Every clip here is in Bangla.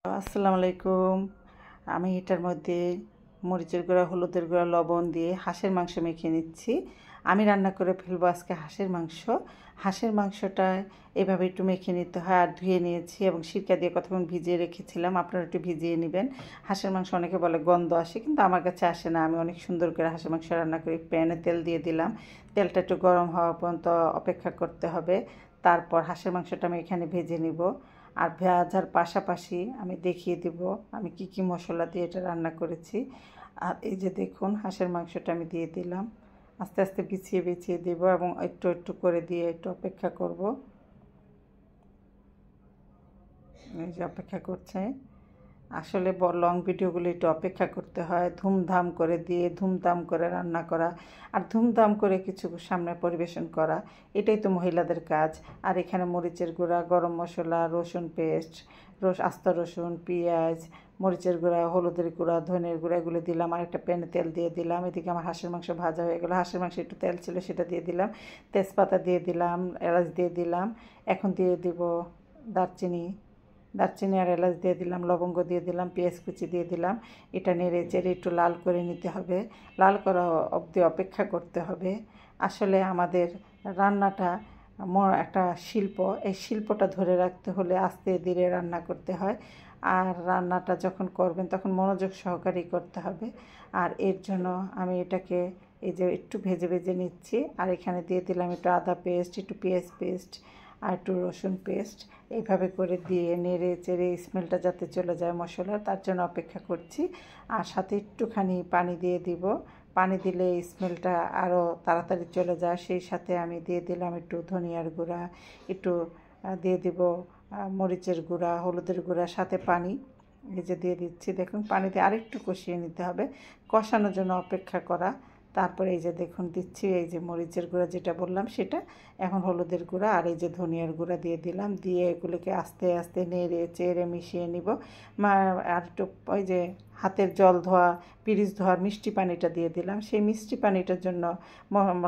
আসসালামু আলাইকুম। আমি এটার মধ্যে মরিচের গুঁড়া, হলুদের গুঁড়া, লবণ দিয়ে হাঁসের মাংস মেখে নিচ্ছি। আমি রান্না করে ফেলবো আজকে হাঁসের মাংস। হাঁসের মাংসটা এভাবে একটু মেখে নিতে হয়, আর ধুয়ে নিয়েছি এবং সিরকা দিয়ে কতক্ষণ ভিজিয়ে রেখেছিলাম। আপনারা একটু ভিজিয়ে নেবেন। হাঁসের মাংস অনেকে বলে গন্ধ আসে, কিন্তু আমার কাছে আসে না। আমি অনেক সুন্দর করে হাঁসের মাংস রান্না করি। প্যানে তেল দিয়ে দিলাম। তেলটা একটু গরম হওয়া পর্যন্ত অপেক্ষা করতে হবে। তারপর হাঁসের মাংসটা আমি এখানে ভেজে নিব। আর ভাজার পাশাপাশি আমি দেখিয়ে দেব আমি কি কি মশলা দিয়ে এটা রান্না করেছি। আর এই যে দেখুন, হাঁসের মাংসটা আমি দিয়ে দিলাম। আস্তে আস্তে বিছিয়ে বিছিয়ে দেব এবং একটু একটু করে দিয়ে একটু অপেক্ষা করব। এই যে অপেক্ষা করছে। আসলে লং ভিডিওগুলো একটু অপেক্ষা করতে হয়। ধুমধাম করে দিয়ে ধুমধাম করে রান্না করা আর ধুমধাম করে কিছু সামনে পরিবেশন করা, এটাই তো মহিলাদের কাজ। আর এখানে মরিচের গুঁড়া, গরম মশলা, রসুন পেস্ট, আস্ত রসুন, পেঁয়াজ, মরিচের গুঁড়া, হলুদের গুঁড়া, ধনের গুঁড়া এগুলো দিলাম। আর একটা প্যানে তেল দিয়ে দিলাম। এদিকে আমার হাঁসের মাংস ভাজা হয়ে গেলো। হাঁসের মাংস একটু তেল ছিল, সেটা দিয়ে দিলাম। তেজপাতা দিয়ে দিলাম, এলাচ দিয়ে দিলাম। এখন দিয়ে দিব দারচিনি আর এলাচ দিয়ে দিলাম, লবঙ্গ দিয়ে দিলাম, পেঁয়াজ কুচি দিয়ে দিলাম। এটা নেড়ে চেড়ে একটু লাল করে নিতে হবে। লাল করা অবধি অপেক্ষা করতে হবে। আসলে আমাদের রান্নাটা একটা শিল্প। এই শিল্পটা ধরে রাখতে হলে আস্তে ধীরে রান্না করতে হয়। আর রান্নাটা যখন করবেন তখন মনোযোগ সহকারেই করতে হবে। আর এর জন্য আমি এটাকে এই যে একটু ভেজে ভেজে নিচ্ছি। আর এখানে দিয়ে দিলাম একটু আদা পেস্ট, একটু পেঁয়াজ পেস্ট আর একটু রসুন পেস্ট। এইভাবে করে দিয়ে নেড়ে চেড়ে স্মেলটা যাতে চলে যায় মশলার, তার জন্য অপেক্ষা করছি। আর সাথে একটুখানি পানি দিয়ে দিব। পানি দিলে স্মেলটা আরও তাড়াতাড়ি চলে যায়। সেই সাথে আমি দিয়ে দিলাম একটু ধনিয়ার গুঁড়া, একটু দিয়ে দিব মরিচের গুঁড়া, হলুদের গুঁড়া, সাথে পানি। এই যে দিয়ে দিচ্ছি, দেখুন পানি দিয়ে আরেকটু কষিয়ে নিতে হবে। কষানোর জন্য অপেক্ষা করা। তারপরে এই যে দেখুন দিচ্ছি, এই যে মরিচের গুঁড়া যেটা বললাম সেটা, এখন হলুদের গুঁড়া আর এই যে ধনিয়ার গুঁড়া দিয়ে দিলাম। দিয়ে এগুলোকে আস্তে আস্তে নেড়ে চেড়ে মিশিয়ে নিব। আর একটু ওই যে হাতের জল ধোয়া, পিরিচ ধোয়ার মিষ্টি পানিটা দিয়ে দিলাম। সেই মিষ্টি পানিটার জন্য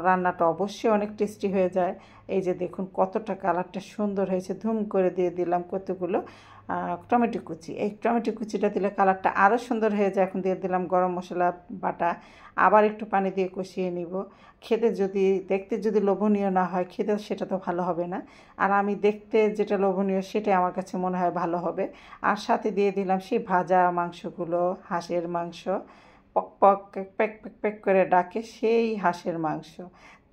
রান্নাটা অবশ্যই অনেক টেস্টি হয়ে যায়। এই যে দেখুন কতটা কালারটা সুন্দর হয়েছে। ধুম করে দিয়ে দিলাম কতগুলো টমেটো কুচি। এই টমেটো কুচিটা দিলে কালারটা আরও সুন্দর হয়ে যায়। এখন দিয়ে দিলাম গরম মশলা বাটা। আবার একটু পানি দিয়ে কষিয়ে নিব। দেখতে যদি লোভনীয় না হয়, খেতে সেটা তো ভালো হবে না। আর আমি দেখতে যেটা লোভনীয় সেটাই আমার কাছে মনে হয় ভালো হবে। আর সাথে দিয়ে দিলাম সেই ভাজা মাংসগুলো, হাঁসের মাংস। পক পক প্যাক প্যাক প্যাক করে ডাকে সেই হাঁসের মাংস।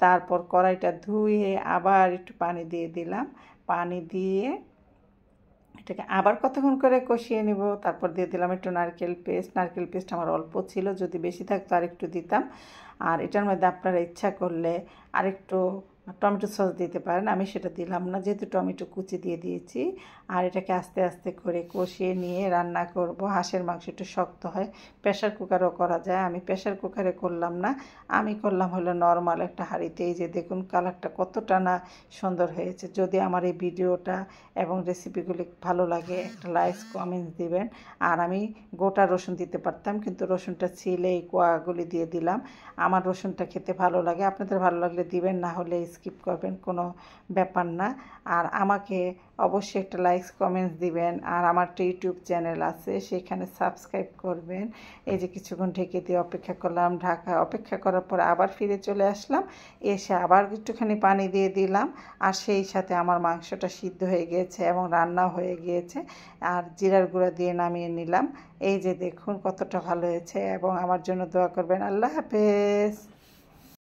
তারপর কড়াইটা ধুয়ে আবার একটু পানি দিয়ে দিলাম। পানি দিয়ে এটাকে আবার কতক্ষণ করে কষিয়ে নেব। তারপর দিয়ে দিলাম একটু নারকেল পেস্ট আমার অল্প ছিল, যদি বেশি থাকতো আর একটু দিতাম। আর এটার মধ্যে আপনারা ইচ্ছা করলে আরেকটু টমেটো সস দিতে পারেন। আমি সেটা দিলাম না, যেহেতু টমেটো কুচি দিয়ে দিয়েছি। আর এটাকে আস্তে আস্তে করে কষিয়ে নিয়ে রান্না করব। হাঁসের মাংস একটু শক্ত হয়, প্রেশার কুকারও করা যায়। আমি প্রেশার কুকারে করলাম না, আমি করলাম হলো নর্মাল একটা হাঁড়িতে। এই যে দেখুন কালারটা কতটা না সুন্দর হয়েছে। যদি আমার এই ভিডিওটা এবং রেসিপিগুলি ভালো লাগে, একটা লাইক কমেন্টস দিবেন। আর আমি গোটা রসুন দিতে পারতাম, কিন্তু রসুনটা ছিলে এই কোয়াগুলি দিয়ে দিলাম। আমার রসুনটা খেতে ভালো লাগে, আপনাদের ভালো লাগলে দিবেন, না হলে স্কিপ করবেন, কোনো ব্যাপার না। আর আমাকে অবশ্যই একটা লাইক কমেন্টস দিবেন। আর আমার একটা ইউটিউব চ্যানেল আছে, সেখানে সাবস্ক্রাইব করবেন। এই যে কিছুক্ষণ ঢেকে দিয়ে অপেক্ষা করলাম। অপেক্ষা করার পর আবার ফিরে চলে আসলাম। এসে আবার একটুখানি পানি দিয়ে দিলাম। আর সেই সাথে আমার মাংসটা সিদ্ধ হয়ে গিয়েছে এবং রান্নাও হয়ে গিয়েছে। আর জিরার গুঁড়া দিয়ে নামিয়ে নিলাম। এই যে দেখুন কতটা ভালো হয়েছে, এবং আমার জন্য দোয়া করবেন। আল্লাহ হাফেজ।